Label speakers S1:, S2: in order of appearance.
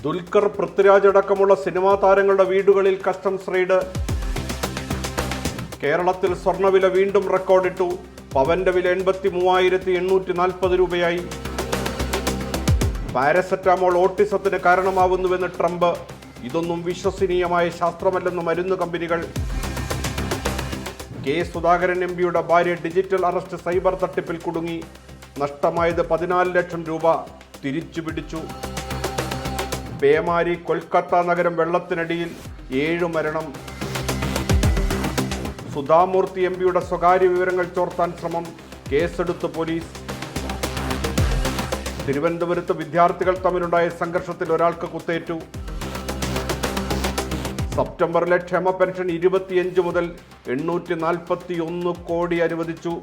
S1: ദുൽഖർ, പൃഥ്വിരാജ് അടക്കമുള്ള സിനിമാ താരങ്ങളുടെ വീടുകളിൽ കസ്റ്റംസ് റെയ്ഡ്. കേരളത്തിൽ സ്വർണ്ണവില വീണ്ടും റെക്കോർഡിട്ടു. പവന്റെ വില 83,840 രൂപയായി. പാരസെറ്റാമോൾ ഓട്ടിസത്തിന് കാരണമാവുന്നുവെന്ന് ട്രംപ്. ഇതൊന്നും വിശ്വസനീയമായ ശാസ്ത്രമല്ലെന്ന് മരുന്ന് കമ്പനികൾ. കെ സുധാകരൻ എംപിയുടെ ഭാര്യ ഡിജിറ്റൽ അറസ്റ്റ് സൈബർ തട്ടിപ്പിൽ കുടുങ്ങി. നഷ്ടമായത് 14 ലക്ഷം രൂപ. തിരിച്ചു പിടിച്ചു. പേമാരി, കൊൽക്കത്ത നഗരം വെള്ളത്തിനടിയിൽ. 7 മരണം. സുധാമൂർത്തി എംപിയുടെ സ്വകാര്യ വിവരങ്ങൾ ചോർത്താൻ ശ്രമം. കേസെടുത്ത് പോലീസ്. തിരുവനന്തപുരത്ത് വിദ്യാർത്ഥികൾ തമ്മിലുണ്ടായ സംഘർഷത്തിൽ ഒരാൾക്ക് കുത്തേറ്റു. സെപ്റ്റംബറിലെ ക്ഷേമ പെൻഷൻ 25 മുതൽ 841 കോടി അനുവദിച്ചു.